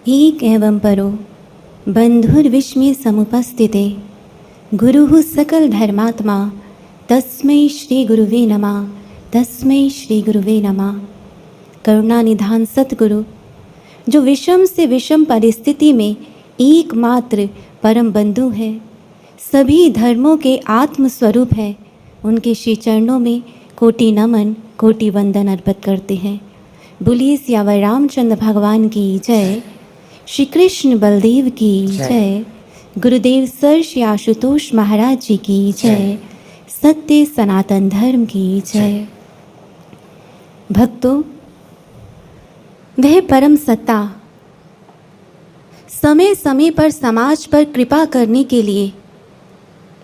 एक एवं परो बंधुर्विश्वे समुपस्थिते गुरुः सकल धर्मात्मा तस्मै श्री गुरुवे नमः। तस्मै श्री गुरुवे नमः। करुणा निधान सतगुरु जो विषम से विषम परिस्थिति में एकमात्र परम बंधु है, सभी धर्मों के आत्म स्वरूप है, उनके श्री चरणों में कोटि नमन कोटि वंदन अर्पित करते हैं। बोलिए सियावर रामचंद्र भगवान की जय, श्री कृष्ण बलदेव की जय, गुरुदेव सर श्री आशुतोष महाराज जी की जय, सत्य सनातन धर्म की जय। भक्तों, वह परम सत्ता समय समय पर समाज पर कृपा करने के लिए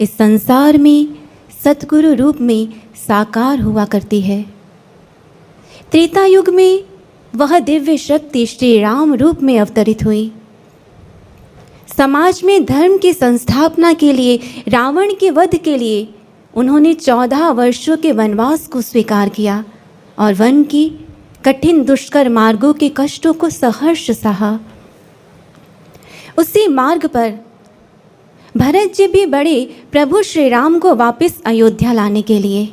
इस संसार में सतगुरु रूप में साकार हुआ करती है। त्रेता युग में वह दिव्य शक्ति श्री राम रूप में अवतरित हुई। समाज में धर्म की संस्थापना के लिए, रावण के वध के लिए उन्होंने 14 वर्षों के वनवास को स्वीकार किया और वन की कठिन दुष्कर मार्गों के कष्टों को सहर्ष सहा। उसी मार्ग पर भरत जी भी बढ़े प्रभु श्री राम को वापस अयोध्या लाने के लिए।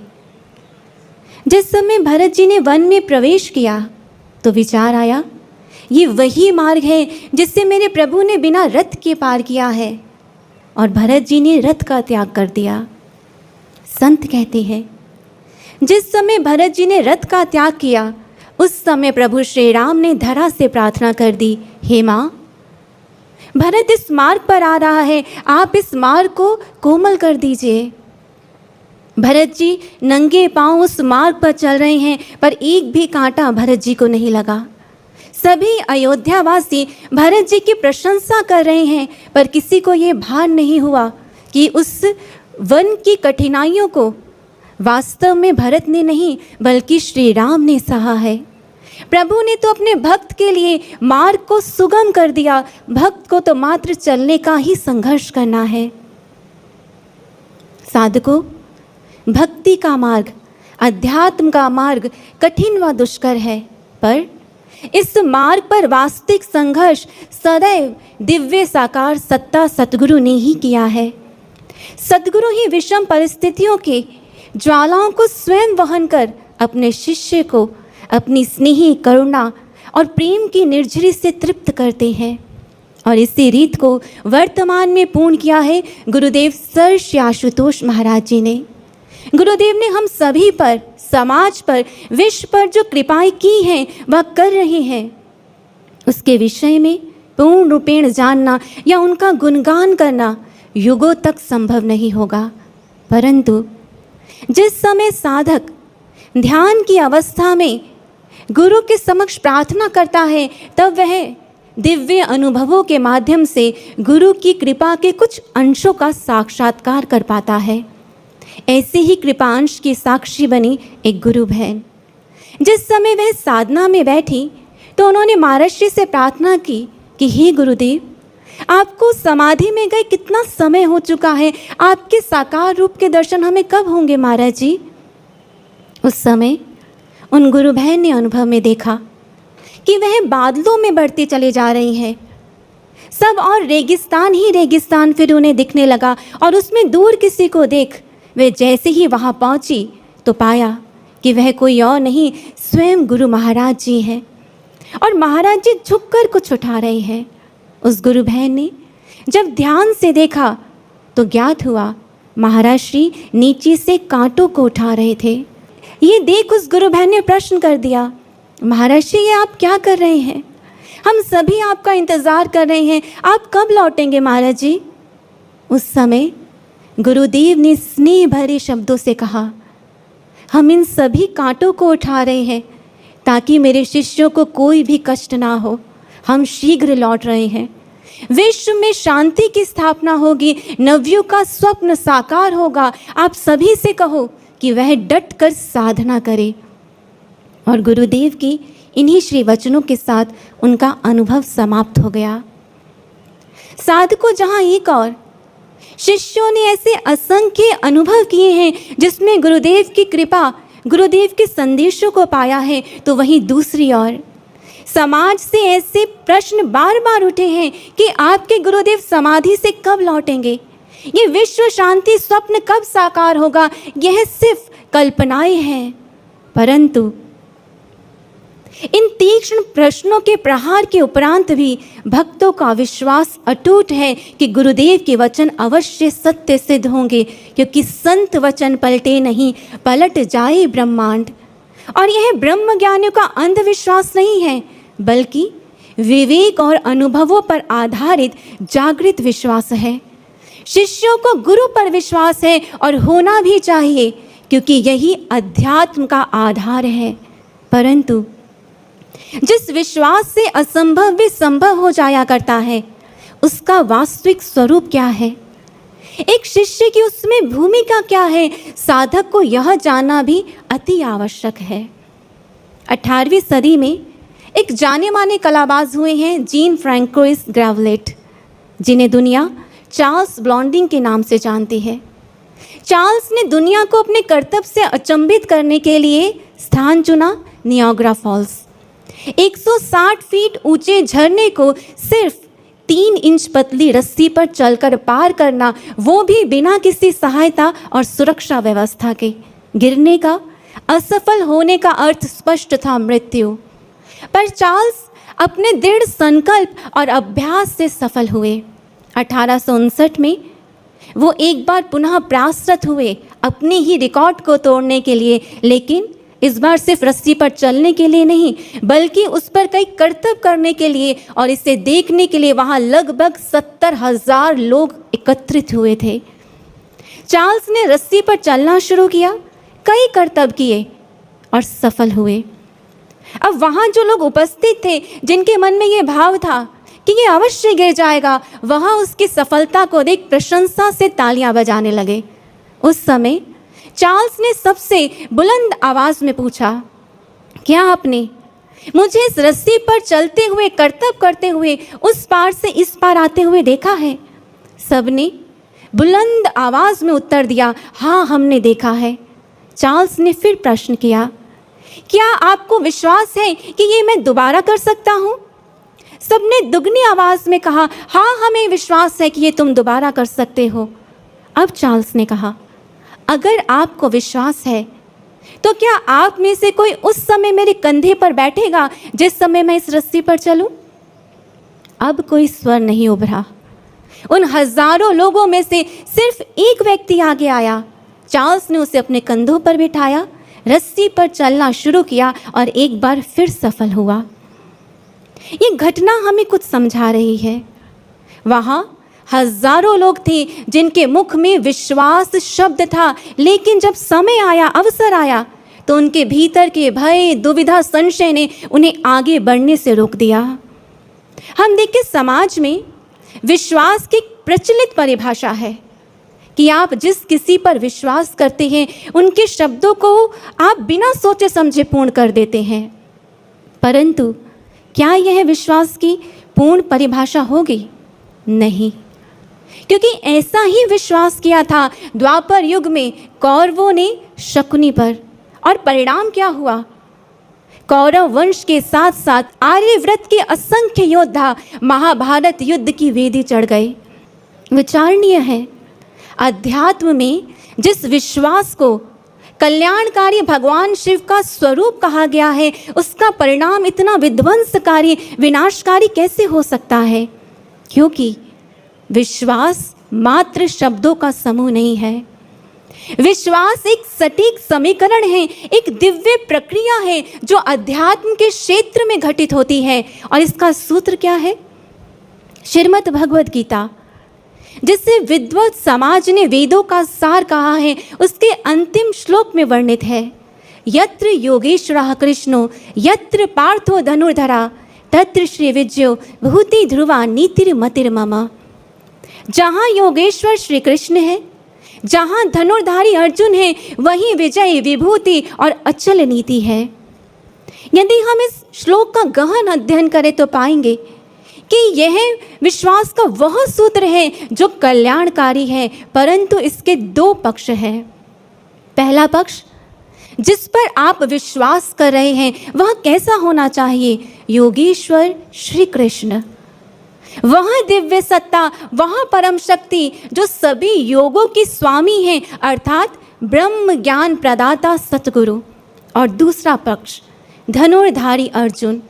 जिस समय भरत जी ने वन में प्रवेश किया तो विचार आया, ये वही मार्ग है जिससे मेरे प्रभु ने बिना रथ के पार किया है, और भरत जी ने रथ का त्याग कर दिया। संत कहते हैं, जिस समय भरत जी ने रथ का त्याग किया उस समय प्रभु श्री राम ने धरा से प्रार्थना कर दी, हे माँ, भरत इस मार्ग पर आ रहा है, आप इस मार्ग को कोमल कर दीजिए। भरत जी नंगे पांव उस मार्ग पर चल रहे हैं, पर एक भी कांटा भरत जी को नहीं लगा। सभी अयोध्यावासी भरत जी की प्रशंसा कर रहे हैं, पर किसी को ये भान नहीं हुआ कि उस वन की कठिनाइयों को वास्तव में भरत ने नहीं बल्कि श्री राम ने सहा है। प्रभु ने तो अपने भक्त के लिए मार्ग को सुगम कर दिया, भक्त को तो मात्र चलने का ही संघर्ष करना है। साधकों, भक्ति का मार्ग, अध्यात्म का मार्ग कठिन व दुष्कर है, पर इस मार्ग पर वास्तविक संघर्ष सदैव दिव्य साकार सत्ता सतगुरु ने ही किया है। सतगुरु ही विषम परिस्थितियों के ज्वालाओं को स्वयं वहन कर अपने शिष्य को अपनी स्नेही, करुणा और प्रेम की निर्झरी से तृप्त करते हैं, और इसी रीत को वर्तमान में पूर्ण किया है गुरुदेव सर श्री आशुतोष महाराज जी ने। गुरुदेव ने हम सभी पर, समाज पर, विश्व पर जो कृपाएं की हैं वह कर रहे हैं, उसके विषय में पूर्ण रूपेण जानना या उनका गुणगान करना युगों तक संभव नहीं होगा। परंतु जिस समय साधक ध्यान की अवस्था में गुरु के समक्ष प्रार्थना करता है, तब वह दिव्य अनुभवों के माध्यम से गुरु की कृपा के कुछ अंशों का साक्षात्कार कर पाता है। ऐसे ही कृपांश की साक्षी बनी एक गुरु बहन। जिस समय वह साधना में बैठी तो उन्होंने महर्षि से प्रार्थना की कि हे गुरुदेव, आपको समाधि में गए कितना समय हो चुका है, आपके साकार रूप के दर्शन हमें कब होंगे महाराज जी। उस समय उन गुरु बहन ने अनुभव में देखा कि वह बादलों में बढ़ती चली जा रही हैं। सब और रेगिस्तान ही रेगिस्तान फिर उन्हें दिखने लगा, और उसमें दूर किसी को देख वे जैसे ही वहाँ पहुँची तो पाया कि वह कोई और नहीं, स्वयं गुरु महाराज जी हैं, और महाराज जी झुककर कुछ उठा रहे हैं। उस गुरु बहन ने जब ध्यान से देखा तो ज्ञात हुआ महाराज श्री नीचे से कांटों को उठा रहे थे। ये देख उस गुरु बहन ने प्रश्न कर दिया, महाराज श्री ये आप क्या कर रहे हैं? हम सभी आपका इंतज़ार कर रहे हैं, आप कब लौटेंगे महाराज जी? उस समय गुरुदेव ने स्नेह भरे शब्दों से कहा, हम इन सभी कांटों को उठा रहे हैं ताकि मेरे शिष्यों को कोई भी कष्ट ना हो। हम शीघ्र लौट रहे हैं, विश्व में शांति की स्थापना होगी, नवयुग का स्वप्न साकार होगा। आप सभी से कहो कि वह डट कर साधना करे। और गुरुदेव की इन्हीं श्री वचनों के साथ उनका अनुभव समाप्त हो गया। साधकों, जहाँ एक और शिष्यों ने ऐसे असंख्य अनुभव किए हैं जिसमें गुरुदेव की कृपा, गुरुदेव के संदेशों को पाया है, तो वहीं दूसरी ओर समाज से ऐसे प्रश्न बार बार उठे हैं कि आपके गुरुदेव समाधि से कब लौटेंगे, ये विश्व शांति स्वप्न कब साकार होगा। यह सिर्फ कल्पनाएं हैं। परंतु इन तीक्ष्ण प्रश्नों के प्रहार के उपरांत भी भक्तों का विश्वास अटूट है कि गुरुदेव के वचन अवश्य सत्य सिद्ध होंगे, क्योंकि संत वचन पलटे नहीं, पलट जाए ब्रह्मांड। और यह ब्रह्म ज्ञानियों का अंधविश्वास नहीं है, बल्कि विवेक और अनुभवों पर आधारित जागृत विश्वास है। शिष्यों को गुरु पर विश्वास है और होना भी चाहिए, क्योंकि यही अध्यात्म का आधार है। परंतु जिस विश्वास से असंभव भी संभव हो जाया करता है, उसका वास्तविक स्वरूप क्या है, एक शिष्य की उसमें भूमिका क्या है, साधक को यह जानना भी अति आवश्यक है। 18वीं सदी में एक जाने माने कलाबाज हुए हैं जीन फ्रैंकोइस ग्रेवलेट, जिन्हें दुनिया चार्ल्स ब्लॉन्डिंग के नाम से जानती है। चार्ल्स ने दुनिया को अपने कर्तव्य से अचंभित करने के लिए स्थान चुना नियाग्रा फॉल्स। 160 फीट ऊंचे झरने को सिर्फ 3 इंच पतली रस्सी पर चलकर पार करना, वो भी बिना किसी सहायता और सुरक्षा व्यवस्था के। गिरने का, असफल होने का अर्थ स्पष्ट था, मृत्यु। पर चार्ल्स अपने दृढ़ संकल्प और अभ्यास से सफल हुए। 1859 में वो एक बार पुनः प्रयासरत हुए अपने ही रिकॉर्ड को तोड़ने के लिए, लेकिन इस बार सिर्फ रस्सी पर चलने के लिए नहीं, बल्कि उस पर कई कर्तव्य करने के लिए, और इसे देखने के लिए वहाँ लगभग 70,000 लोग एकत्रित हुए थे। चार्ल्स ने रस्सी पर चलना शुरू किया, कई कर्तव्य किए और सफल हुए। अब वहाँ जो लोग उपस्थित थे, जिनके मन में ये भाव था कि ये अवश्य गिर जाएगा, वहाँ उसकी सफलता को देख प्रशंसा से तालियां बजाने लगे। उस समय चार्ल्स ने सबसे बुलंद आवाज में पूछा, क्या आपने मुझे इस रस्सी पर चलते हुए, कर्तव्य करते हुए उस पार से इस पार आते हुए देखा है? सबने बुलंद आवाज में उत्तर दिया, हाँ हमने देखा है। चार्ल्स ने फिर प्रश्न किया, क्या आपको विश्वास है कि ये मैं दोबारा कर सकता हूँ? सबने दुगनी आवाज में कहा, हाँ हमें विश्वास है कि ये तुम दोबारा कर सकते हो। अब चार्ल्स ने कहा, अगर आपको विश्वास है तो क्या आप में से कोई उस समय मेरे कंधे पर बैठेगा जिस समय मैं इस रस्सी पर चलूं? अब कोई स्वर नहीं उभरा। उन हजारों लोगों में से सिर्फ एक व्यक्ति आगे आया। चार्ल्स ने उसे अपने कंधों पर बिठाया, रस्सी पर चलना शुरू किया और एक बार फिर सफल हुआ। ये घटना हमें कुछ समझा रही है। वहाँ हजारों लोग थे जिनके मुख में विश्वास शब्द था, लेकिन जब समय आया, अवसर आया, तो उनके भीतर के भय, दुविधा, संशय ने उन्हें आगे बढ़ने से रोक दिया। हम देखिए समाज में विश्वास की प्रचलित परिभाषा है कि आप जिस किसी पर विश्वास करते हैं, उनके शब्दों को आप बिना सोचे समझे पूर्ण कर देते हैं। परंतु क्या यह विश्वास की पूर्ण परिभाषा होगी? नहीं, क्योंकि ऐसा ही विश्वास किया था द्वापर युग में कौरवों ने शकुनी पर, और परिणाम क्या हुआ? कौरव वंश के साथ साथ आर्यव्रत के असंख्य योद्धा महाभारत युद्ध की वेदी चढ़ गए। विचारणीय है, अध्यात्म में जिस विश्वास को कल्याणकारी भगवान शिव का स्वरूप कहा गया है, उसका परिणाम इतना विध्वंसकारी, विनाशकारी कैसे हो सकता है? क्योंकि विश्वास मात्र शब्दों का समूह नहीं है। विश्वास एक सटीक समीकरण है, एक दिव्य प्रक्रिया है जो अध्यात्म के क्षेत्र में घटित होती है। और इसका सूत्र क्या है? श्रीमद् भगवद गीता, जिसे विद्वत समाज ने वेदों का सार कहा है, उसके अंतिम श्लोक में वर्णित है, यत्र योगेश्वरः कृष्णो यत्र पार्थो धनुर्धरा तत्र श्री विजयो भूति ध्रुवा नीतिर्मतिर्मम। जहाँ योगेश्वर श्री कृष्ण है, जहाँ धनुर्धारी अर्जुन है, वहीं विजय, विभूति और अचल नीति है। यदि हम इस श्लोक का गहन अध्ययन करें तो पाएंगे कि यह विश्वास का वह सूत्र है जो कल्याणकारी है, परंतु इसके 2 पक्ष हैं। पहला पक्ष, जिस पर आप विश्वास कर रहे हैं वह कैसा होना चाहिए? योगेश्वर श्री कृष्ण, वह दिव्य सत्ता, वह परम शक्ति जो सभी योगों की स्वामी हैं, अर्थात ब्रह्म ज्ञान प्रदाता सतगुरु। और दूसरा पक्ष धनुर्धारी अर्जुन,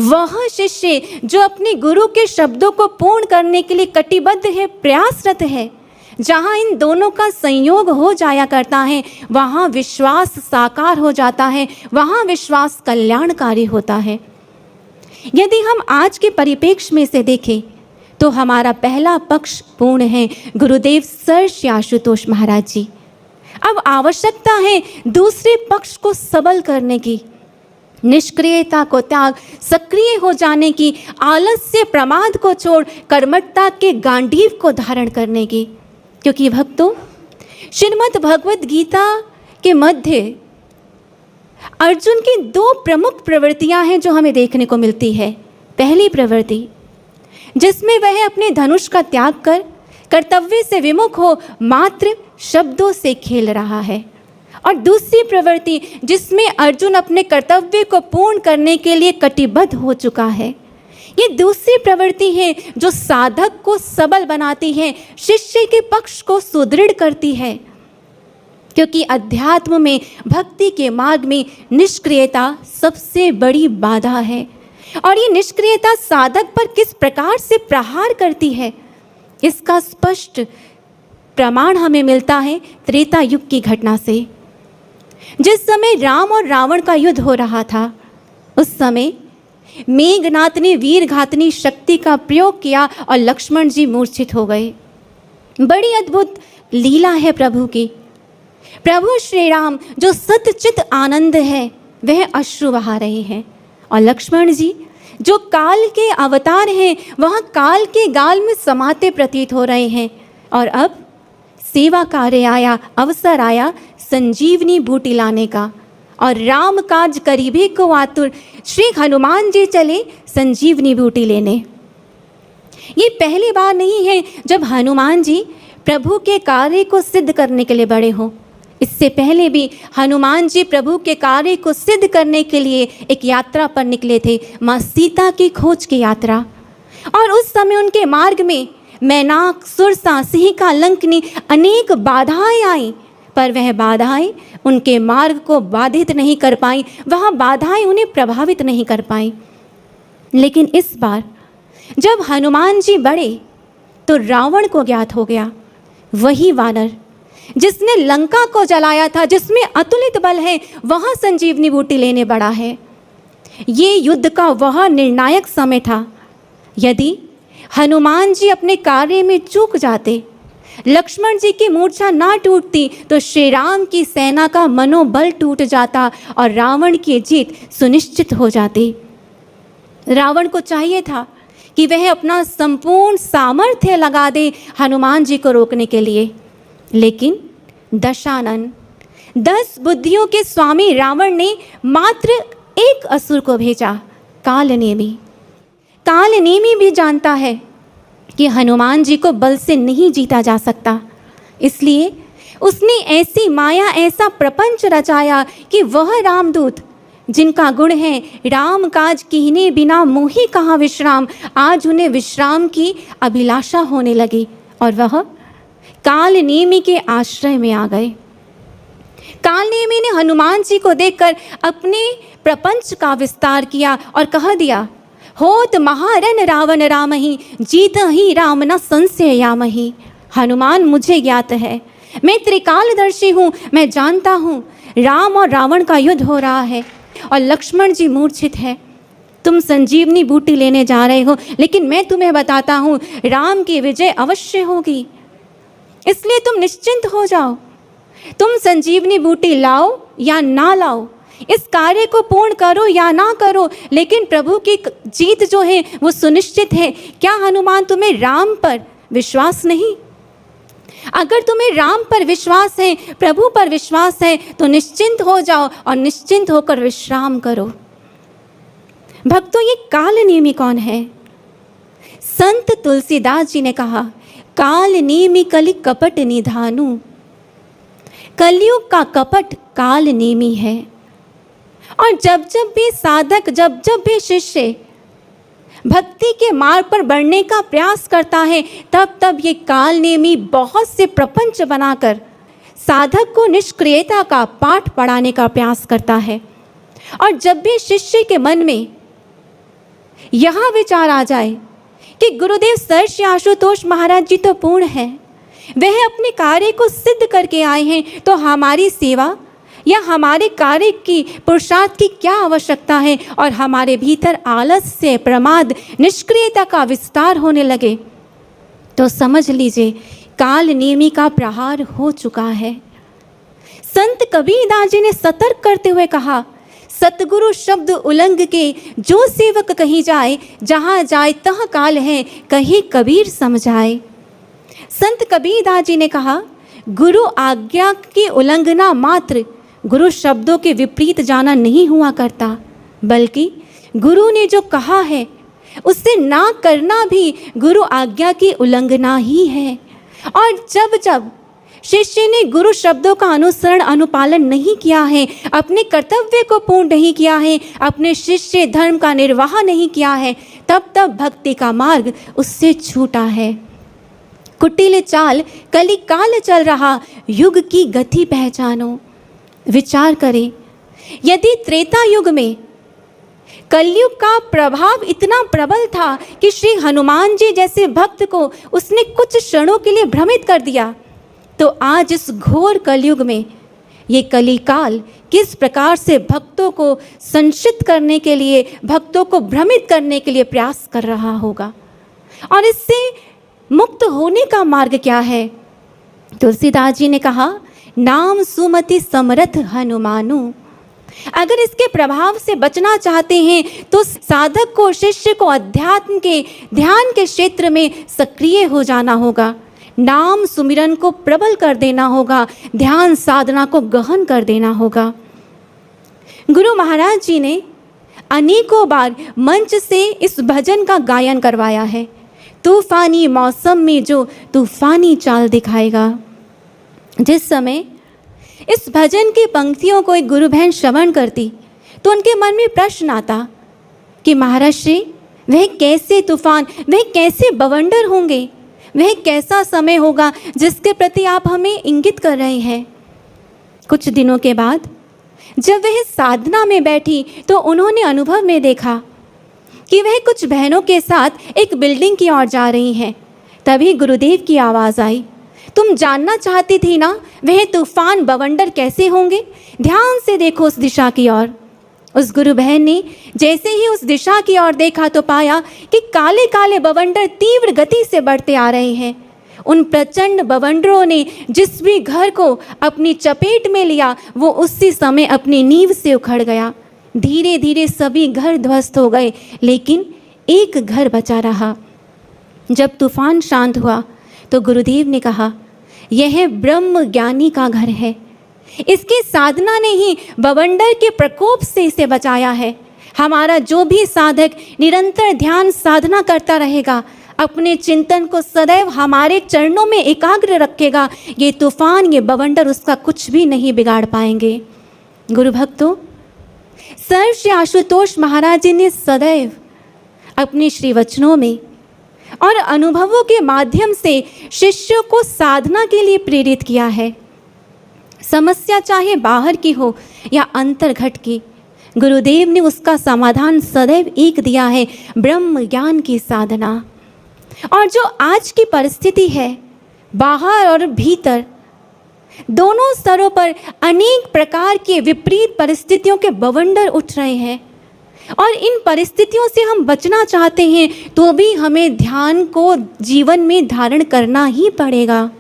वह शिष्य जो अपने गुरु के शब्दों को पूर्ण करने के लिए कटिबद्ध है, प्रयासरत है। जहाँ इन दोनों का संयोग हो जाया करता है वहाँ विश्वास साकार हो जाता है, वहाँ विश्वास कल्याणकारी होता है। यदि हम आज के परिप्रेक्ष्य में से देखें तो हमारा पहला पक्ष पूर्ण है, गुरुदेव सर श्री आशुतोष महाराज जी। अब आवश्यकता है दूसरे पक्ष को सबल करने की, निष्क्रियता को त्याग, सक्रिय हो जाने की, आलस्य प्रमाद को छोड़ कर्मठता के गांडीव को धारण करने की। क्योंकि भक्तों, श्रीमद् भगवद गीता के मध्य अर्जुन की दो प्रमुख प्रवृत्तियां हैं जो हमें देखने को मिलती है। पहली प्रवृत्ति जिसमें वह अपने धनुष का त्याग कर कर्तव्य से विमुख हो मात्र शब्दों से खेल रहा है, और दूसरी प्रवृत्ति जिसमें अर्जुन अपने कर्तव्य को पूर्ण करने के लिए कटिबद्ध हो चुका है। ये दूसरी प्रवृत्ति है जो साधक को सबल बनाती है, शिष्य के पक्ष को सुदृढ़ करती है। क्योंकि अध्यात्म में, भक्ति के मार्ग में निष्क्रियता सबसे बड़ी बाधा है। और ये निष्क्रियता साधक पर किस प्रकार से प्रहार करती है, इसका स्पष्ट प्रमाण हमें मिलता है त्रेता युग की घटना से। जिस समय राम और रावण का युद्ध हो रहा था, उस समय मेघनाथ ने वीरघातनी शक्ति का प्रयोग किया और लक्ष्मण जी मूर्छित हो गए। बड़ी अद्भुत लीला है प्रभु की। प्रभु श्री राम जो सतचित आनंद है वह अश्रु बहा रहे हैं, और लक्ष्मण जी जो काल के अवतार हैं वह काल के गाल में समाते प्रतीत हो रहे हैं। और अब सेवा कार्य आया, अवसर आया संजीवनी बूटी लाने का, और राम काज करीबे को आतुर श्री हनुमान जी चले संजीवनी बूटी लेने। ये पहली बार नहीं है जब हनुमान जी प्रभु के कार्य को सिद्ध करने के लिए बड़े हों। इससे पहले भी हनुमान जी प्रभु के कार्य को सिद्ध करने के लिए एक यात्रा पर निकले थे, माँ सीता की खोज की यात्रा। और उस समय उनके मार्ग में मैनाक, सुरसा, सिंहिका, लंकनी अनेक बाधाएं आईं, पर वह बाधाएं उनके मार्ग को बाधित नहीं कर पाई, वह बाधाएं उन्हें प्रभावित नहीं कर पाई। लेकिन इस बार जब हनुमान जी बढ़े तो रावण को ज्ञात हो गया, वही वानर जिसने लंका को जलाया था, जिसमें अतुलित बल है, वह संजीवनी बूटी लेने बढ़ा है। ये युद्ध का वह निर्णायक समय था। यदि हनुमान जी अपने कार्य में चूक जाते, लक्ष्मण जी की मूर्छा ना टूटती, तो श्री राम की सेना का मनोबल टूट जाता और रावण की जीत सुनिश्चित हो जाती। रावण को चाहिए था कि वह अपना संपूर्ण सामर्थ्य लगा दे हनुमान जी को रोकने के लिए, लेकिन दशानन 10 बुद्धियों के स्वामी रावण ने मात्र एक असुर को भेजा, कालनेमी। कालनेमी भी जानता है कि हनुमान जी को बल से नहीं जीता जा सकता, इसलिए उसने ऐसी माया, ऐसा प्रपंच रचाया कि वह रामदूत जिनका गुण है राम काज कीने बिना मोहि कहाँ विश्राम, आज उन्हें विश्राम की अभिलाषा होने लगी और वह कालनेमी के आश्रय में आ गए। कालनेमी ने हनुमान जी को देखकर अपने प्रपंच का विस्तार किया और कह दिया, होत महारन रावण रामहि, जीत ही राम न संशयामहि। हनुमान मुझे ज्ञात है, मैं त्रिकालदर्शी हूँ, मैं जानता हूँ राम और रावण का युद्ध हो रहा है और लक्ष्मण जी मूर्छित है। तुम संजीवनी बूटी लेने जा रहे हो, लेकिन मैं तुम्हें बताता हूँ राम की विजय अवश्य होगी, इसलिए तुम निश्चिंत हो जाओ। तुम संजीवनी बूटी लाओ या ना लाओ, इस कार्य को पूर्ण करो या ना करो, लेकिन प्रभु की जीत जो है वो सुनिश्चित है। क्या हनुमान तुम्हें राम पर विश्वास नहीं? अगर तुम्हें राम पर विश्वास है, प्रभु पर विश्वास है, तो निश्चिंत हो जाओ और निश्चिंत होकर विश्राम करो। भक्तों, ये कालनेमी कौन है? संत तुलसीदास जी ने कहा, कालनेमी कलि कपट निधानु। कलयुग का कपट, काल नेमी है। और जब जब भी साधक, जब जब भी शिष्य भक्ति के मार्ग पर बढ़ने का प्रयास करता है, तब तब ये काल नेमी बहुत से प्रपंच बनाकर साधक को निष्क्रियता का पाठ पढ़ाने का प्रयास करता है। और जब भी शिष्य के मन में यह विचार आ जाए कि गुरुदेव सर श्री आशुतोष महाराज जी तो पूर्ण है, वह अपने कार्य को सिद्ध करके आए हैं, तो हमारी सेवा या हमारे कार्य की पुरुषार्थ की क्या आवश्यकता है, और हमारे भीतर आलस्य, प्रमाद, निष्क्रियता का विस्तार होने लगे, तो समझ लीजिए काल नेमी का प्रहार हो चुका है। संत कबीरदास जी ने सतर्क करते हुए कहा, सतगुरु शब्द उल्लंघ के जो सेवक कहीं जाए, जहाँ जाए तह काल है, कहीं कबीर समझाए। संत कबीरदास जी ने कहा, गुरु आज्ञा की उल्लंघना मात्र गुरु शब्दों के विपरीत जाना नहीं हुआ करता, बल्कि गुरु ने जो कहा है उससे ना करना भी गुरु आज्ञा की उल्लंघना ही है। और जब जब शिष्य ने गुरु शब्दों का अनुसरण, अनुपालन नहीं किया है, अपने कर्तव्य को पूर्ण नहीं किया है, अपने शिष्य धर्म का निर्वाह नहीं किया है, तब तब भक्ति का मार्ग उससे छूटा है। कुटिल चाल कली काल चल रहा, युग की गति पहचानो। विचार करें, यदि त्रेता युग में कलयुग का प्रभाव इतना प्रबल था कि श्री हनुमान जी जैसे भक्त को उसने कुछ क्षणों के लिए भ्रमित कर दिया, तो आज इस घोर कलयुग में ये कलिकाल किस प्रकार से भक्तों को संशित करने के लिए, भक्तों को भ्रमित करने के लिए प्रयास कर रहा होगा। और इससे मुक्त होने का मार्ग क्या है? तुलसीदास जी ने कहा, नाम सुमति समरथ हनुमानु। अगर इसके प्रभाव से बचना चाहते हैं तो साधक को, शिष्य को अध्यात्म के ध्यान के क्षेत्र में सक्रिय हो जाना होगा, नाम सुमिरन को प्रबल कर देना होगा, ध्यान साधना को गहन कर देना होगा। गुरु महाराज जी ने अनेकों बार मंच से इस भजन का गायन करवाया है, तूफानी मौसम में जो तूफानी चाल दिखाएगा। जिस समय इस भजन की पंक्तियों को एक गुरु बहन श्रवण करती तो उनके मन में प्रश्न आता कि महाराज श्री, वह कैसे तूफान, वह कैसे बवंडर होंगे, वह कैसा समय होगा जिसके प्रति आप हमें इंगित कर रहे हैं। कुछ दिनों के बाद जब वह साधना में बैठी तो उन्होंने अनुभव में देखा कि वह कुछ बहनों के साथ एक बिल्डिंग की ओर जा रही हैं। तभी गुरुदेव की आवाज़ आई, तुम जानना चाहती थी ना वह तूफान बवंडर कैसे होंगे, ध्यान से देखो उस दिशा की ओर। उस गुरु बहन ने जैसे ही उस दिशा की ओर देखा तो पाया कि काले काले बवंडर तीव्र गति से बढ़ते आ रहे हैं। उन प्रचंड बवंडरों ने जिस भी घर को अपनी चपेट में लिया वो उसी समय अपनी नींव से उखड़ गया। धीरे धीरे सभी घर ध्वस्त हो गए, लेकिन एक घर बचा रहा। जब तूफान शांत हुआ तो गुरुदेव ने कहा, यह ब्रह्म ज्ञानी का घर है, इसकी साधना ने ही बवंडर के प्रकोप से इसे बचाया है। हमारा जो भी साधक निरंतर ध्यान साधना करता रहेगा, अपने चिंतन को सदैव हमारे चरणों में एकाग्र रखेगा, ये तूफान, ये बवंडर उसका कुछ भी नहीं बिगाड़ पाएंगे। गुरु भक्तों, सर श्री आशुतोष महाराज जी ने सदैव अपने श्री वचनों में और अनुभवों के माध्यम से शिष्यों को साधना के लिए प्रेरित किया है। समस्या चाहे बाहर की हो या अंतर्घट की, गुरुदेव ने उसका समाधान सदैव एक दिया है, ब्रह्म ज्ञान की साधना। और जो आज की परिस्थिति है, बाहर और भीतर दोनों स्तरों पर अनेक प्रकार के विपरीत परिस्थितियों के बवंडर उठ रहे हैं, और इन परिस्थितियों से हम बचना चाहते हैं तो भी हमें ध्यान को जीवन में धारण करना ही पड़ेगा।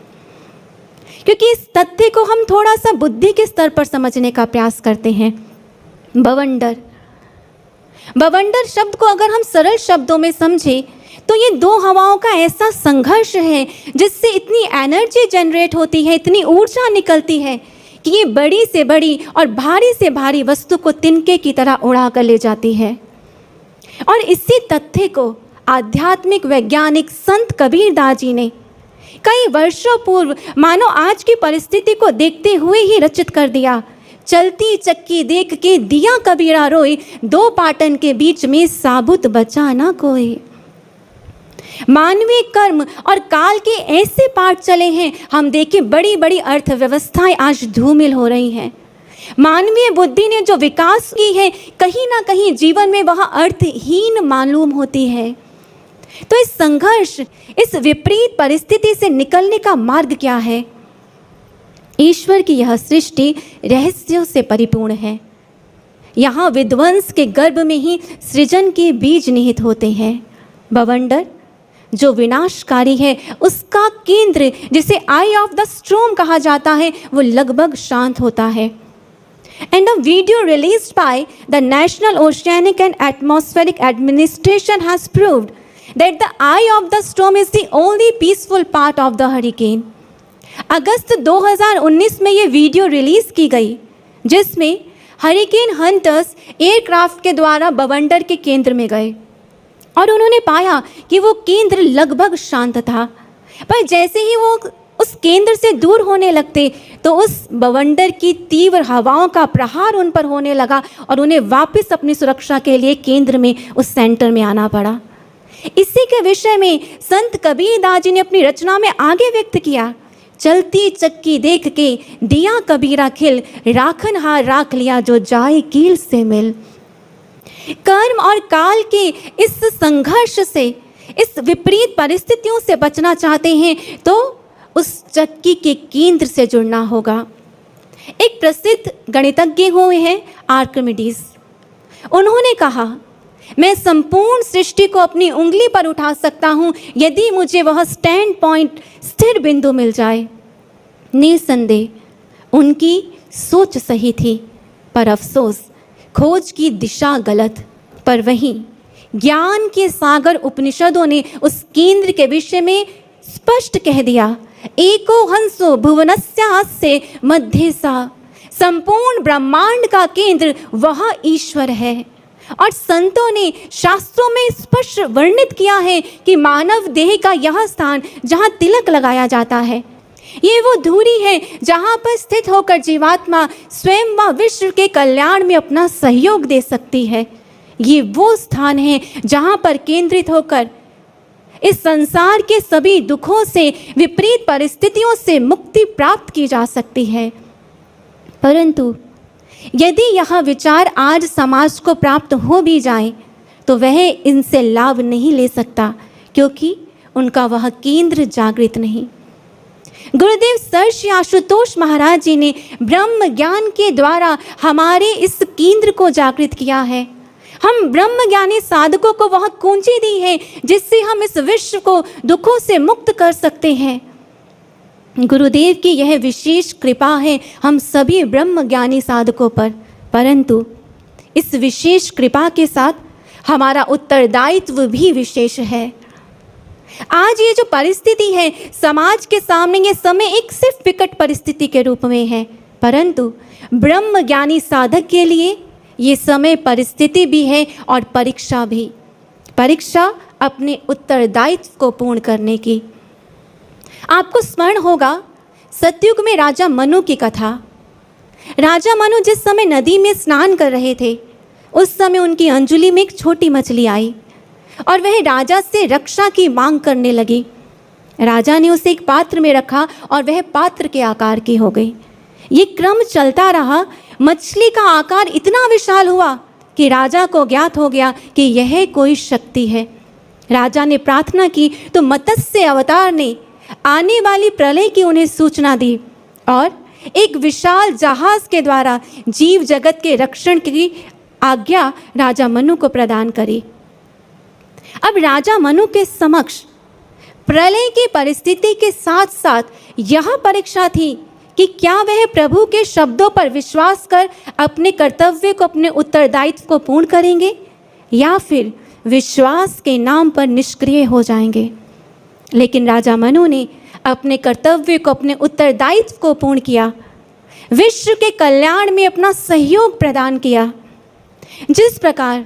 क्योंकि इस तथ्य को हम थोड़ा सा बुद्धि के स्तर पर समझने का प्रयास करते हैं। बवंडर शब्द को अगर हम सरल शब्दों में समझें तो ये दो हवाओं का ऐसा संघर्ष है जिससे इतनी एनर्जी जनरेट होती है, इतनी ऊर्जा निकलती है कि ये बड़ी से बड़ी और भारी से भारी वस्तु को तिनके की तरह उड़ा कर ले जाती है। और इसी तथ्य को आध्यात्मिक वैज्ञानिक संत कबीरदास जी ने कई वर्षों पूर्व मानो आज की परिस्थिति को देखते हुए ही रचित कर दिया। चलती चक्की देख के दिया कबीरा रोए, दो पाटन के बीच में साबुत बचा ना कोई। मानवीय कर्म और काल के ऐसे पाठ चले हैं, हम देखें बड़ी बड़ी अर्थव्यवस्थाएं आज धूमिल हो रही हैं। मानवीय बुद्धि ने जो विकास की है, कहीं ना कहीं जीवन में वह अर्थहीन मालूम होती है। तो इस संघर्ष, इस विपरीत परिस्थिति से निकलने का मार्ग क्या है? ईश्वर की यह सृष्टि रहस्यों से परिपूर्ण है। यहाँ विध्वंस के गर्भ में ही सृजन के बीज निहित होते हैं। बवंडर जो विनाशकारी है, उसका केंद्र जिसे आई ऑफ द स्टॉर्म कहा जाता है, वो लगभग शांत होता है। And a video released by the National Oceanic and Atmospheric Administration has proved that the eye of the storm is the only peaceful part of the hurricane. अगस्त 2019 में ये वीडियो रिलीज की गई, जिसमें हरिकेन हंटर्स एयरक्राफ्ट के द्वारा बवंडर के केंद्र में गए और उन्होंने पाया कि वो केंद्र लगभग शांत था। पर जैसे ही वो उस केंद्र से दूर होने लगते तो उस बवंडर की तीव्र हवाओं का प्रहार उन पर होने लगा और उन्हें वापस अपनी सुरक्षा के लिए केंद्र में, उस सेंटर में आना पड़ा। इसी के विषय में संत कबीरदास जी ने अपनी रचना में आगे व्यक्त किया, चलती चक्की देख के दिया कबीरा खिल, राखन हार राख लिया जो जाए कील से मिल। कर्म और काल के इस संघर्ष से, इस विपरीत परिस्थितियों से बचना चाहते हैं तो उस चक्की के केंद्र से जुड़ना होगा। एक प्रसिद्ध गणितज्ञ हुए हैं आर्किमिडीज। उन्होंने कहा, मैं संपूर्ण सृष्टि को अपनी उंगली पर उठा सकता हूँ यदि मुझे वह स्टैंड पॉइंट, स्थिर बिंदु मिल जाए। निसंदेह उनकी सोच सही थी, पर अफसोस खोज की दिशा गलत। पर वहीं ज्ञान के सागर उपनिषदों ने उस केंद्र के विषय में स्पष्ट कह दिया, एको हंसो भुवनस्यास्य मध्य सा, संपूर्ण ब्रह्मांड का केंद्र वह ईश्वर है। और संतों ने शास्त्रों में स्पष्ट वर्णित किया है कि मानव देह का यह स्थान जहाँ तिलक लगाया जाता है, ये वो धुरी है जहाँ पर स्थित होकर जीवात्मा स्वयं व विश्व के कल्याण में अपना सहयोग दे सकती है। ये वो स्थान है जहाँ पर केंद्रित होकर इस संसार के सभी दुखों से, विपरीत परिस्थितियों से मुक्ति प्राप्त की जा सकती है। परंतु यदि यह विचार आज समाज को प्राप्त हो भी जाए तो वह इनसे लाभ नहीं ले सकता, क्योंकि उनका वह केंद्र जागृत नहीं। गुरुदेव सर श्री आशुतोष महाराज जी ने ब्रह्म ज्ञान के द्वारा हमारे इस केंद्र को जागृत किया है। हम ब्रह्म ज्ञानी साधकों को वह कुंजी दी है जिससे हम इस विश्व को दुखों से मुक्त कर सकते हैं। गुरुदेव की यह विशेष कृपा है हम सभी ब्रह्म ज्ञानी साधकों पर, परंतु इस विशेष कृपा के साथ हमारा उत्तरदायित्व भी विशेष है। आज ये जो परिस्थिति है समाज के सामने, ये समय एक सिर्फ विकट परिस्थिति के रूप में है, परंतु ब्रह्म ज्ञानी साधक के लिए ये समय परिस्थिति भी है और परीक्षा भी। परीक्षा अपने उत्तरदायित्व को पूर्ण करने की। आपको स्मरण होगा सतयुग में राजा मनु की कथा। राजा मनु जिस समय नदी में स्नान कर रहे थे, उस समय उनकी अंजुली में एक छोटी मछली आई और वह राजा से रक्षा की मांग करने लगी। राजा ने उसे एक पात्र में रखा और वह पात्र के आकार की हो गई। ये क्रम चलता रहा। मछली का आकार इतना विशाल हुआ कि राजा को ज्ञात हो गया कि यह कोई शक्ति है। राजा ने प्रार्थना की तो मत्स्य अवतार ने आने वाली प्रलय की उन्हें सूचना दी और एक विशाल जहाज के द्वारा जीव जगत के रक्षण की आज्ञा राजा मनु को प्रदान करी। अब राजा मनु के समक्ष प्रलय की परिस्थिति के साथ साथ यह परीक्षा थी कि क्या वह प्रभु के शब्दों पर विश्वास कर अपने कर्तव्य को, अपने उत्तरदायित्व को पूर्ण करेंगे या फिर विश्वास के नाम पर निष्क्रिय हो जाएंगे। लेकिन राजा मनु ने अपने कर्तव्य को, अपने उत्तरदायित्व को पूर्ण किया, विश्व के कल्याण में अपना सहयोग प्रदान किया। जिस प्रकार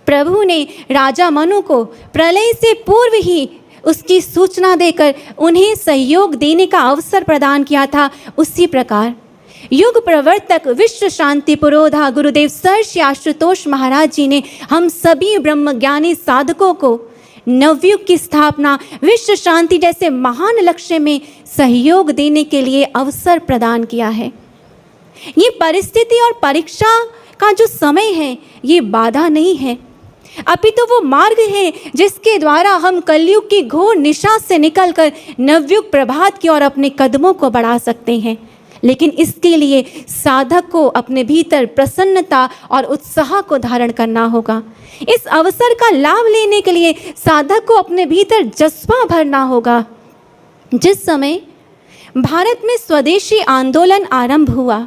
प्रभु ने राजा मनु को प्रलय से पूर्व ही उसकी सूचना देकर उन्हें सहयोग देने का अवसर प्रदान किया था, उसी प्रकार युग प्रवर्तक विश्व शांति पुरोधा गुरुदेव सर श्री आशुतोष महाराज जी ने हम सभी ब्रह्मज्ञानी साधकों को नवयुग की स्थापना, विश्व शांति जैसे महान लक्ष्य में सहयोग देने के लिए अवसर प्रदान किया है। ये परिस्थिति और परीक्षा का जो समय है ये बाधा नहीं है, अपितु वो मार्ग है जिसके द्वारा हम कलयुग की घोर निशा से निकलकर नवयुग प्रभात की ओर अपने कदमों को बढ़ा सकते हैं। लेकिन इसके लिए साधक को अपने भीतर प्रसन्नता और उत्साह को धारण करना होगा। इस अवसर का लाभ लेने के लिए साधक को अपने भीतर जज्बा भरना होगा। जिस समय भारत में स्वदेशी आंदोलन आरंभ हुआ,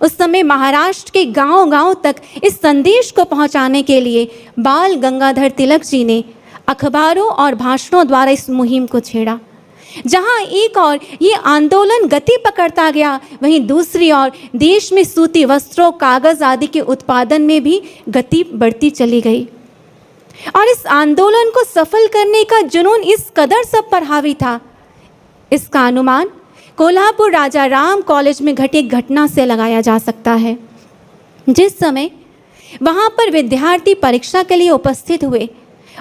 उस समय महाराष्ट्र के गांव-गांव तक इस संदेश को पहुंचाने के लिए बाल गंगाधर तिलक जी ने अखबारों और भाषणों द्वारा इस मुहिम को छेड़ा। जहां एक और ये आंदोलन गति पकड़ता गया, वहीं दूसरी ओर देश में सूती वस्त्रों, कागज आदि के उत्पादन में भी गति बढ़ती चली गई। और इस आंदोलन को सफल करने का जुनून इस कदर सब पर हावी था, इसका अनुमान कोल्हापुर राजा राम कॉलेज में घटी एक घटना से लगाया जा सकता है। जिस समय वहाँ पर विद्यार्थी परीक्षा के लिए उपस्थित हुए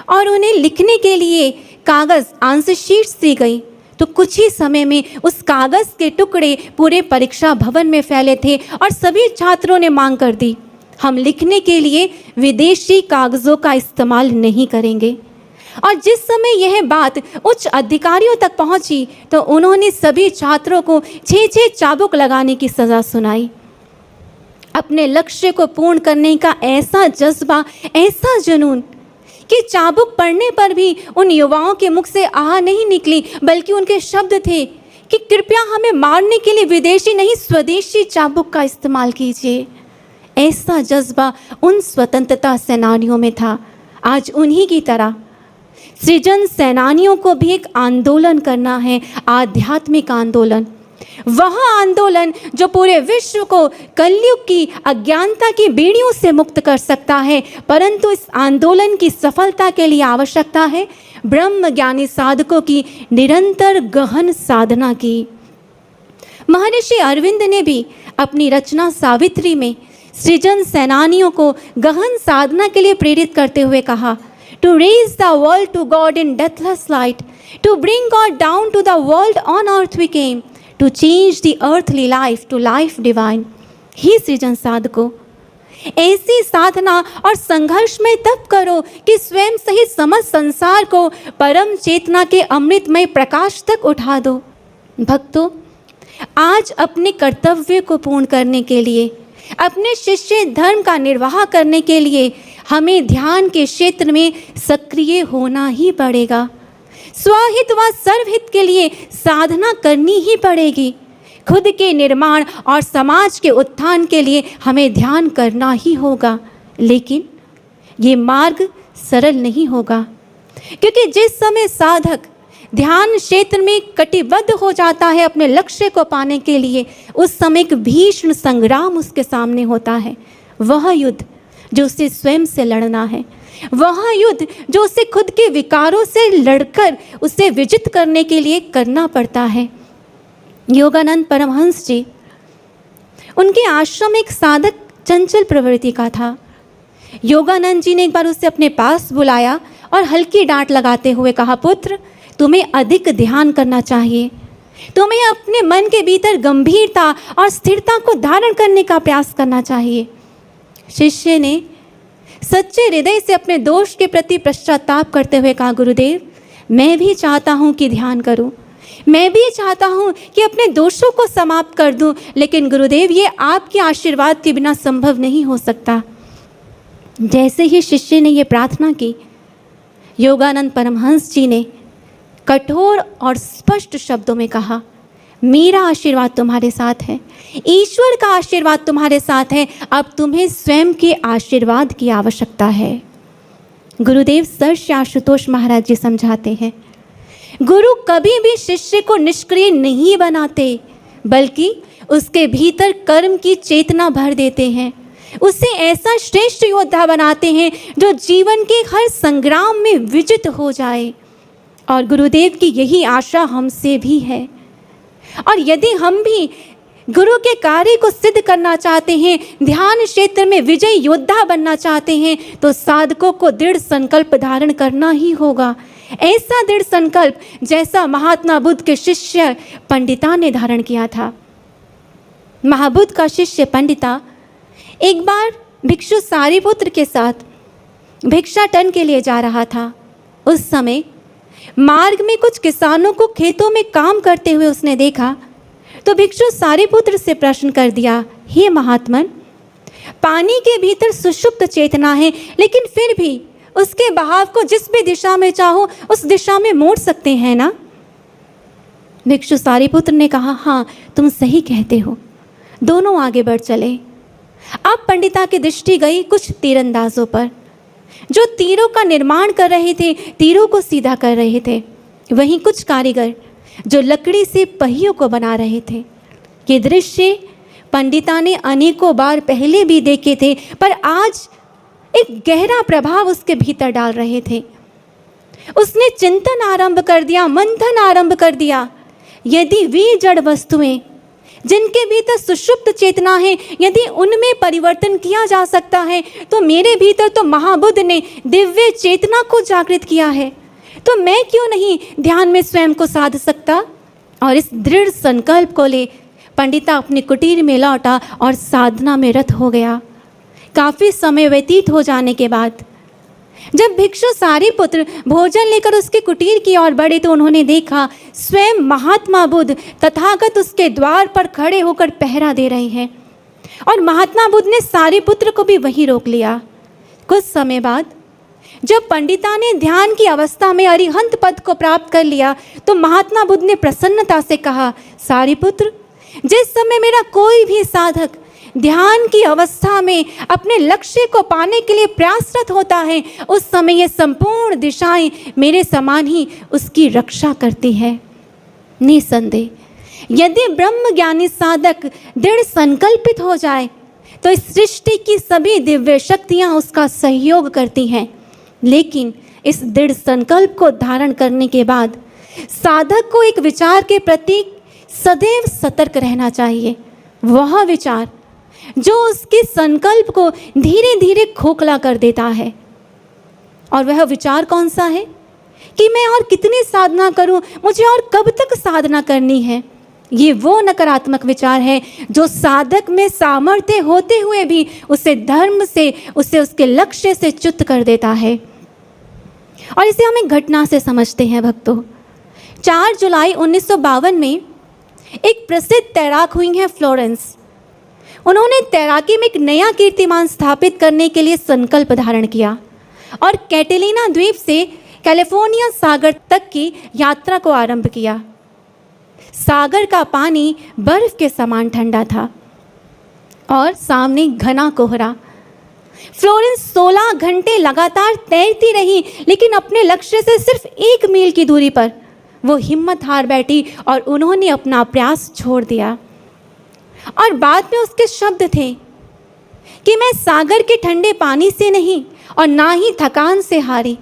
और उन्हें लिखने के लिए कागज़ आंसर शीट्स दी गई, तो कुछ ही समय में उस कागज़ के टुकड़े पूरे परीक्षा भवन में फैले थे और सभी छात्रों ने मांग कर दी, हम लिखने के लिए विदेशी कागज़ों का इस्तेमाल नहीं करेंगे। और जिस समय यह बात उच्च अधिकारियों तक पहुंची तो उन्होंने सभी छात्रों को 6-6 चाबुक लगाने की सज़ा सुनाई। अपने लक्ष्य को पूर्ण करने का ऐसा जज्बा, ऐसा जुनून कि चाबुक पड़ने पर भी उन युवाओं के मुख से आह नहीं निकली, बल्कि उनके शब्द थे कि कृपया हमें मारने के लिए विदेशी नहीं स्वदेशी चाबुक का इस्तेमाल कीजिए। ऐसा जज्बा उन स्वतंत्रता सेनानियों में था। आज उन्हीं की तरह सृजन सेनानियों को भी एक आंदोलन करना है, आध्यात्मिक आंदोलन। वह आंदोलन जो पूरे विश्व को कलयुग की अज्ञानता की बेड़ियों से मुक्त कर सकता है, परंतु इस आंदोलन की सफलता के लिए आवश्यकता है ब्रह्म ज्ञानी साधकों की निरंतर गहन साधना की। महर्षि अरविंद ने भी अपनी रचना सावित्री में सृजन सेनानियों को गहन साधना के लिए प्रेरित करते हुए कहा, To raise the world to God in deathless light, to bring God down to the world on earth we came, to change the earthly life to life divine। ही सृजन साधकों, ऐसी साधना और संघर्ष में तब करो कि स्वयं सहित समस्त संसार को परम चेतना के अमृतमय प्रकाश तक उठा दो। भक्तों, आज अपने कर्तव्य को पूर्ण करने के लिए, अपने शिष्य धर्म का निर्वाह करने के लिए हमें ध्यान के क्षेत्र में सक्रिय होना ही पड़ेगा। स्वहित व सर्वहित के लिए साधना करनी ही पड़ेगी। खुद के निर्माण और समाज के उत्थान के लिए हमें ध्यान करना ही होगा। लेकिन ये मार्ग सरल नहीं होगा, क्योंकि जिस समय साधक ध्यान क्षेत्र में कटिबद्ध हो जाता है अपने लक्ष्य को पाने के लिए, उस समय एक भीषण संग्राम उसके सामने होता है। वह युद्ध जो उसे स्वयं से लड़ना है, वह युद्ध जो उसे खुद के विकारों से लड़कर उसे विजित करने के लिए करना पड़ता है। योगानंद परमहंस जी, उनके आश्रम एक साधक चंचल प्रवृत्ति का था। योगानंद जी ने एक बार उसे अपने पास बुलाया और हल्की डांट लगाते हुए कहा, पुत्र, तुम्हें अधिक ध्यान करना चाहिए। तुम्हें अपने मन के भीतर गंभीरता और स्थिरता को धारण करने का प्रयास करना चाहिए। शिष्य ने सच्चे हृदय से अपने दोष के प्रति पश्चाताप करते हुए कहा, गुरुदेव, मैं भी चाहता हूँ कि ध्यान करूँ, मैं भी चाहता हूँ कि अपने दोषों को समाप्त कर दूँ, लेकिन गुरुदेव ये आपके आशीर्वाद के बिना संभव नहीं हो सकता। जैसे ही शिष्य ने ये प्रार्थना की, योगानंद परमहंस जी ने कठोर और स्पष्ट शब्दों में कहा, मेरा आशीर्वाद तुम्हारे साथ है, ईश्वर का आशीर्वाद तुम्हारे साथ है, अब तुम्हें स्वयं के आशीर्वाद की आवश्यकता है। गुरुदेव सर श्री आशुतोष महाराज जी समझाते हैं, गुरु कभी भी शिष्य को निष्क्रिय नहीं बनाते, बल्कि उसके भीतर कर्म की चेतना भर देते हैं, उसे ऐसा श्रेष्ठ योद्धा बनाते हैं जो जीवन के हर संग्राम में विजित हो जाए। और गुरुदेव की यही आशा हमसे भी है। और यदि हम भी गुरु के कार्य को सिद्ध करना चाहते हैं, ध्यान क्षेत्र में विजय योद्धा बनना चाहते हैं, तो साधकों को दृढ़ संकल्प धारण करना ही होगा। ऐसा दृढ़ संकल्प जैसा महात्मा बुद्ध के शिष्य पंडिता ने धारण किया था। महाबुद्ध का शिष्य पंडिता एक बार भिक्षु सारिपुत्र के साथ भिक्षाटन के लिए जा रहा था। उस समय मार्ग में कुछ किसानों को खेतों में काम करते हुए उसने देखा, तो भिक्षु सारिपुत्र से प्रश्न कर दिया, हे महात्मन, पानी के भीतर सुषुप्त चेतना है, लेकिन फिर भी उसके बहाव को जिस भी दिशा में चाहो उस दिशा में मोड़ सकते हैं ना? भिक्षु सारिपुत्र ने कहा, हाँ तुम सही कहते हो। दोनों आगे बढ़ चले। अब पंडिता की दृष्टि गई कुछ तीरंदाजों पर, जो तीरों का निर्माण कर रहे थे, तीरों को सीधा कर रहे थे। वहीं कुछ कारीगर जो लकड़ी से पहियों को बना रहे थे। ये दृश्य पंडिता ने अनेकों बार पहले भी देखे थे, पर आज एक गहरा प्रभाव उसके भीतर डाल रहे थे। उसने चिंतन आरंभ कर दिया, मंथन आरंभ कर दिया। यदि वे जड़ वस्तुएं जिनके भीतर सुषुप्त चेतना है, यदि उनमें परिवर्तन किया जा सकता है, तो मेरे भीतर तो महाबुद्ध ने दिव्य चेतना को जागृत किया है, तो मैं क्यों नहीं ध्यान में स्वयं को साध सकता? और इस दृढ़ संकल्प को ले पंडिता अपने कुटीर में लौटा और साधना में रत हो गया। काफ़ी समय व्यतीत हो जाने के बाद जब भिक्षु सारिपुत्र भोजन लेकर उसके कुटीर की ओर बढ़े, तो उन्होंने देखा स्वयं महात्मा बुद्ध तथागत उसके द्वार पर खड़े होकर पहरा दे रहे हैं। और महात्मा बुद्ध ने सारिपुत्र को भी वहीं रोक लिया। कुछ समय बाद जब पंडिता ने ध्यान की अवस्था में अरिहंत पद को प्राप्त कर लिया, तो महात्मा बुद्ध ने प्रसन्नता से कहा, सारिपुत्र, जिस समय मेरा कोई भी साधक ध्यान की अवस्था में अपने लक्ष्य को पाने के लिए प्रयासरत होता है, उस समय ये संपूर्ण दिशाएं मेरे समान ही उसकी रक्षा करती है। निसंदेह यदि ब्रह्म ज्ञानी साधक दृढ़ संकल्पित हो जाए, तो इस सृष्टि की सभी दिव्य शक्तियां उसका सहयोग करती हैं। लेकिन इस दृढ़ संकल्प को धारण करने के बाद साधक को एक विचार के प्रति सदैव सतर्क रहना चाहिए। वह विचार जो उसके संकल्प को धीरे धीरे खोखला कर देता है। और वह विचार कौन सा है कि मैं और कितनी साधना करूं, मुझे और कब तक साधना करनी है? ये वो नकारात्मक विचार है जो साधक में सामर्थ्य होते हुए भी उसे धर्म से, उसे उसके लक्ष्य से च्युत कर देता है। और इसे हम एक घटना से समझते हैं भक्तों। 4 जुलाई 1952 में एक प्रसिद्ध तैराक हुई हैं फ्लोरेंस। उन्होंने तैराकी में एक नया कीर्तिमान स्थापित करने के लिए संकल्प धारण किया और कैटेलिना द्वीप से कैलिफोर्निया सागर तक की यात्रा को आरंभ किया। सागर का पानी बर्फ के समान ठंडा था और सामने घना कोहरा। फ्लोरेंस 16 घंटे लगातार तैरती रही, लेकिन अपने लक्ष्य से सिर्फ 1 मील की दूरी पर वो हिम्मत हार बैठी और उन्होंने अपना प्रयास छोड़ दिया। और बाद में उसके शब्द थे कि मैं सागर के ठंडे पानी से नहीं और ना ही थकान से हारी,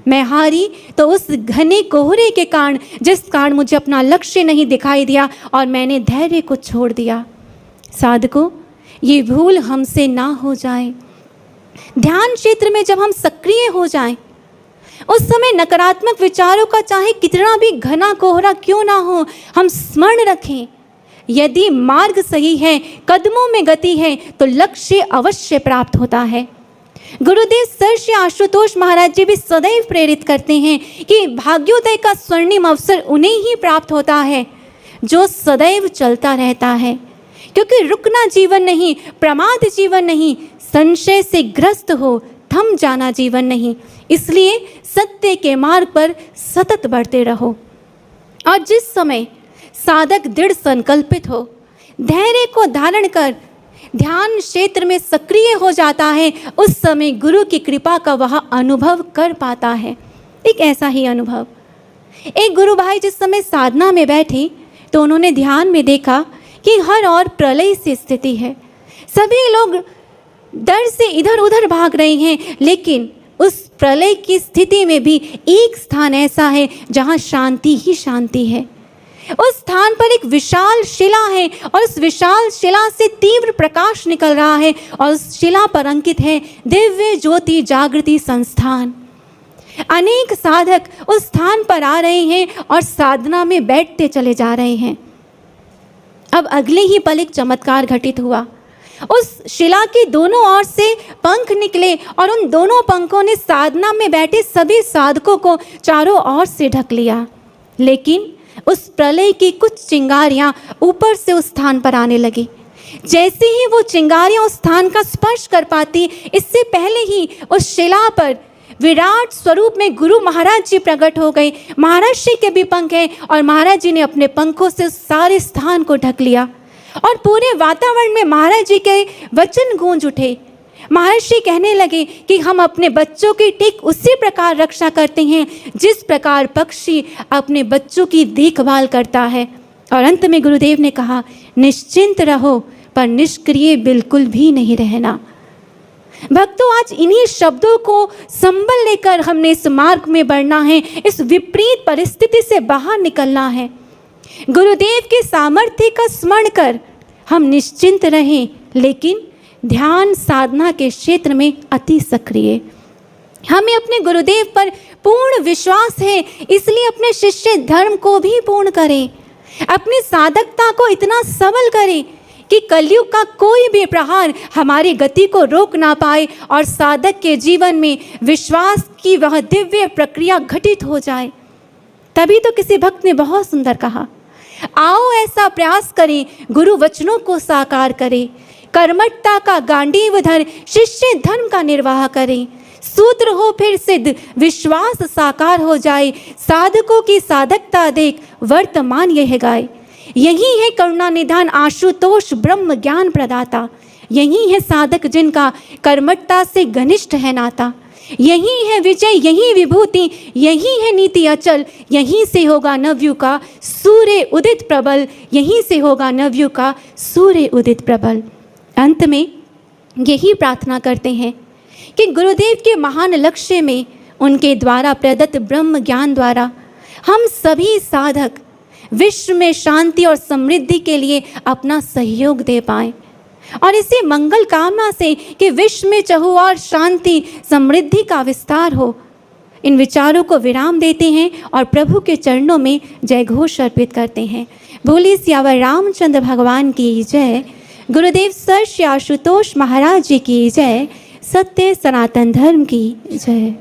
मैं हारी तो उस घने कोहरे के कारण, जिस कारण मुझे अपना लक्ष्य नहीं दिखाई दिया और मैंने धैर्य को छोड़ दिया। साधकों, ये भूल हमसे ना हो जाए। ध्यान क्षेत्र में जब हम सक्रिय हो जाएं, उस समय नकारात्मक विचारों का चाहे कितना भी घना कोहरा क्यों ना हो, हम स्मरण रखें, यदि मार्ग सही है, कदमों में गति है, तो लक्ष्य अवश्य प्राप्त होता है। गुरुदेव सर श्री आशुतोष महाराज जी भी सदैव प्रेरित करते हैं कि भाग्योदय का स्वर्णिम अवसर उन्हें ही प्राप्त होता है जो सदैव चलता रहता है, क्योंकि रुकना जीवन नहीं, प्रमाद जीवन नहीं, संशय से ग्रस्त हो थम जाना जीवन नहीं। इसलिए सत्य के मार्ग पर सतत बढ़ते रहो। और जिस समय साधक दृढ़ संकल्पित हो, धैर्य को धारण कर ध्यान क्षेत्र में सक्रिय हो जाता है, उस समय गुरु की कृपा का वह अनुभव कर पाता है। एक ऐसा ही अनुभव, एक गुरु भाई जिस समय साधना में बैठे तो उन्होंने ध्यान में देखा कि हर और प्रलय से स्थिति है। सभी लोग डर से इधर उधर भाग रहे हैं, लेकिन उस प्रलय की स्थिति में भी एक स्थान ऐसा है जहाँ शांति ही शांति है। उस स्थान पर एक विशाल शिला है और उस विशाल शिला से तीव्र प्रकाश निकल रहा है और उस शिला पर अंकित है दिव्य ज्योति जागृति संस्थान। अनेक साधक उस स्थान पर आ रहे हैं और साधना में बैठते चले जा रहे हैं। अब अगले ही पल एक चमत्कार घटित हुआ। उस शिला के दोनों ओर से पंख निकले और उन दोनों पंखों ने साधना में बैठे सभी साधकों को चारों ओर से ढक लिया। लेकिन उस प्रलय की कुछ चिंगारियां ऊपर से उस स्थान पर आने लगी। जैसे ही वो चिंगारियां उस स्थान का स्पर्श कर पाती, इससे पहले ही उस शिला पर विराट स्वरूप में गुरु महाराज जी प्रकट हो गए। महाराज जी के भी पंख हैं और महाराज जी ने अपने पंखों से उस सारे स्थान को ढक लिया और पूरे वातावरण में महाराज जी के वचन गूंज उठे। महाराज जी कहने लगे कि हम अपने बच्चों की ठीक उसी प्रकार रक्षा करते हैं जिस प्रकार पक्षी अपने बच्चों की देखभाल करता है। और अंत में गुरुदेव ने कहा, निश्चिंत रहो पर निष्क्रिय बिल्कुल भी नहीं रहना। भक्तों, आज इन्हीं शब्दों को संबल लेकर हमने इस मार्ग में बढ़ना है, इस विपरीत परिस्थिति से बाहर निकलना है। गुरुदेव के सामर्थ्य का स्मरण कर हम निश्चिंत रहें, लेकिन ध्यान साधना के क्षेत्र में अति सक्रिय। हमें अपने गुरुदेव पर पूर्ण विश्वास है, इसलिए अपने शिष्य धर्म को भी पूर्ण करें। अपनी साधकता को इतना सबल करें कि कलयुग का कोई भी प्रहार हमारी गति को रोक ना पाए और साधक के जीवन में विश्वास की वह दिव्य प्रक्रिया घटित हो जाए। तभी तो किसी भक्त ने बहुत सुंदर कहा, आओ ऐसा प्रयास करें गुरु वचनों को साकार करें, कर्मठता का गांडीव धर शिष्य धर्म का निर्वाह करें, सूत्र हो फिर सिद्ध विश्वास साकार हो जाए, साधकों की साधकता देख वर्तमान यह गाए। यही है करुणा निधान आशुतोष ब्रह्म ज्ञान प्रदाता, यही है साधक जिनका कर्मठता से घनिष्ठ है नाता। यही है विजय, यही विभूति, यही है नीति अचल, यहीं से होगा नवयुग का सूर्य उदित प्रबल, यहीं से होगा नवयुग का सूर्य उदित प्रबल। अंत में यही प्रार्थना करते हैं कि गुरुदेव के महान लक्ष्य में उनके द्वारा प्रदत्त ब्रह्म ज्ञान द्वारा हम सभी साधक विश्व में शांति और समृद्धि के लिए अपना सहयोग दे पाएं और इसी मंगल कामना से कि विश्व में चहुओर शांति समृद्धि का विस्तार हो, इन विचारों को विराम देते हैं और प्रभु के चरणों में जय घोष अर्पित करते हैं। बोलिए सियावर रामचंद्र भगवान की जय, गुरुदेव सर श्री आशुतोष महाराज जी की जय, सत्य सनातन धर्म की जय।